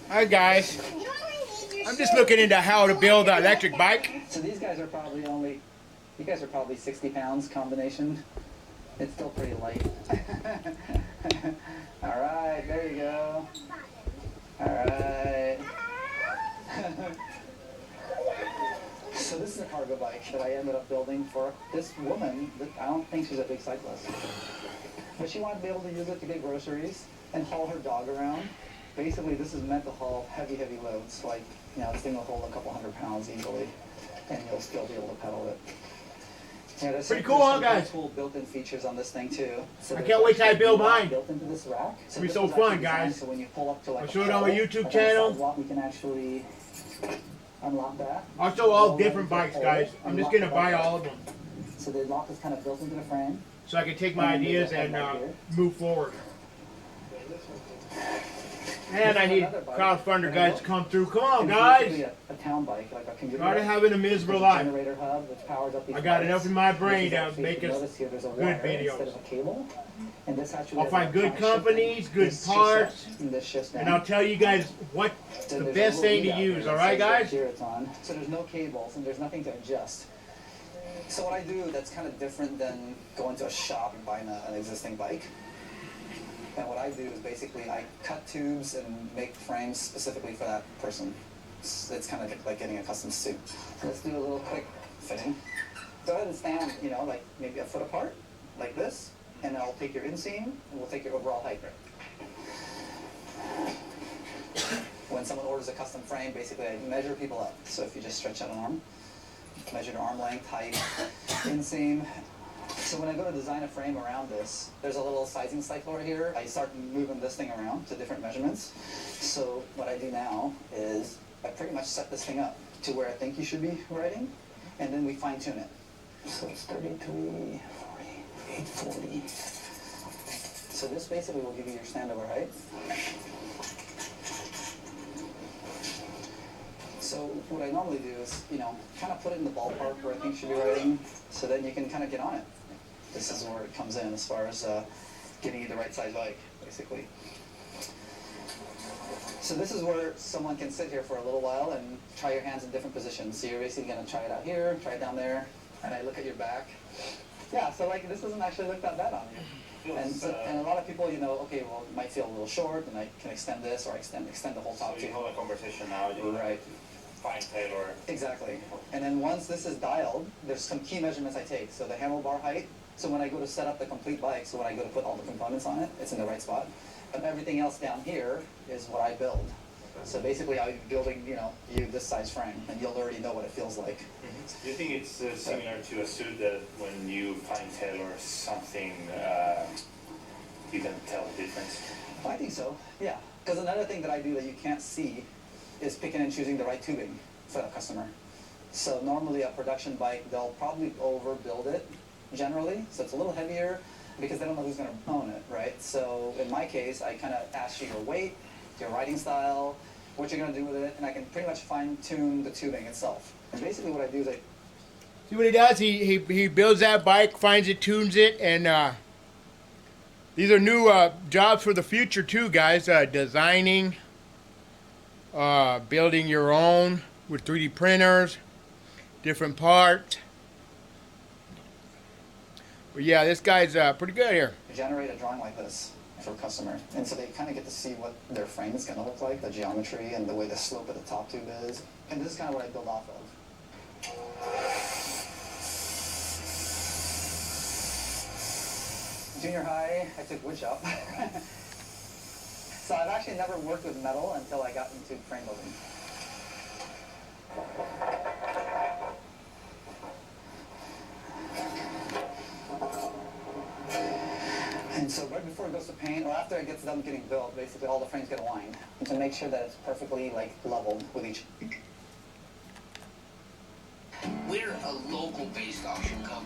Hi guys, I'm just looking into how to build an electric bike. So these guys are probably only, you guys are probably 60 pounds combination. It's still pretty light. All right, there you go. All right. So this is a cargo bike that I ended up building for this woman that I don't think she's a big cyclist. But she wanted to be able to use it to get groceries and haul her dog around. Basically, this is meant to haul heavy, heavy loads. Like, you know, this thing will hold a couple 100 pounds easily, and you'll still be able to pedal it. Yeah, there's Pretty some, cool, there's huh, some guys? really cool built-in features on this thing too. So I there's can't wait till I actually build a lock mine. built into this rack. So It'll be this so was fun, actually designed guys. So when you pull up to like I'll a show it on my pole, YouTube like channel. on a sidewalk, we can actually unlock that. I'll show all Roll different right bikes, into the guys. pole I'm and just lock gonna the buy bike all up. of them So the lock is kind of built into the frame. so I can take my ideas and move forward. And I need crowdfunder guys to come through. Come on, And it's basically guys! a town bike, like a commuter Try to bike. having a miserable There's a life. generator hub which powers up these I got bikes. enough in my brain This is to actually, make if you us notice here, there's a good wire videos. instead of a cable. And this actually I'll has find good electronic companies, shifting. good This shifts parts, up and this shifts down. and I'll tell you guys what Then the there's a best little thing to lead out there use. that All right, says right guys? here it's on. So there's no cables and there's nothing to adjust. So what I do that's kind of different than going to a shop and buying an existing bike. And what I do is basically I cut tubes and make frames specifically for that person. It's kind of like getting a custom suit. So let's do a little quick fitting. Go ahead and stand, you know, like maybe a foot apart, like this, and I'll take your inseam and we'll take your overall height. When someone orders a custom frame, basically I measure people up. So if you just stretch out an arm, measure your arm length, height, inseam. So when I go to design a frame around this, there's a little sizing cycler here. I start moving this thing around to different measurements. So what I do now is I pretty much set this thing up to where I think you should be riding, and then we fine tune it. So it's 33, 40, 840. So this basically will give you your standover height. So what I normally do is, you know, kind of put it in the ballpark where I think you should be riding, so then you can kind of get on it. This is where it comes in as far as getting you the right size bike, basically. So this is where someone can sit here for a little while and try your hands in different positions. So you're basically going to try it out here, try it down there, and I look at your back. Yeah, so like this doesn't actually look that bad on you. And a lot of people, you know, okay, well, it might feel a little short, and I can extend this or extend the whole top So too. you hold a conversation now, you Right. fine tailor. Exactly. And then once this is dialed, there's some key measurements I take. So the handlebar height. So when I go to set up the complete bike, so when I go to put all the components on it, it's in the right spot. But everything else down here is what I build. So basically I'll be building, you know, you this size frame, and you'll already know what it feels like. Do you think it's similar to a suit that when you fine tailor something, you can tell the difference? I think so, yeah. Because another thing that I do that you can't see is picking and choosing the right tubing for the customer. So normally a production bike, they'll probably overbuild it generally, so it's a little heavier because they don't know who's going to own it, right? So in my case, I kind of ask you your weight, your riding style, what you're going to do with it, and I can pretty much fine-tune the tubing itself. And basically what I do is I See what he does? He builds that bike, finds it, tunes it, and these are new jobs for the future too, guys. Designing, building your own with 3D printers, different parts. But yeah, this guy's pretty good here. generate a drawing like this for a customer. And so they kind of get to see what their frame is going to look like, the geometry and the way the slope of the top tube is. And this is kind of what I build off of. Junior high, I took wood shop. So I've actually never worked with metal until I got into frame building. And so right before it goes to paint, or after it gets done getting built, basically all the frames get aligned to make sure that it's perfectly like leveled with each. We're a local based auction company.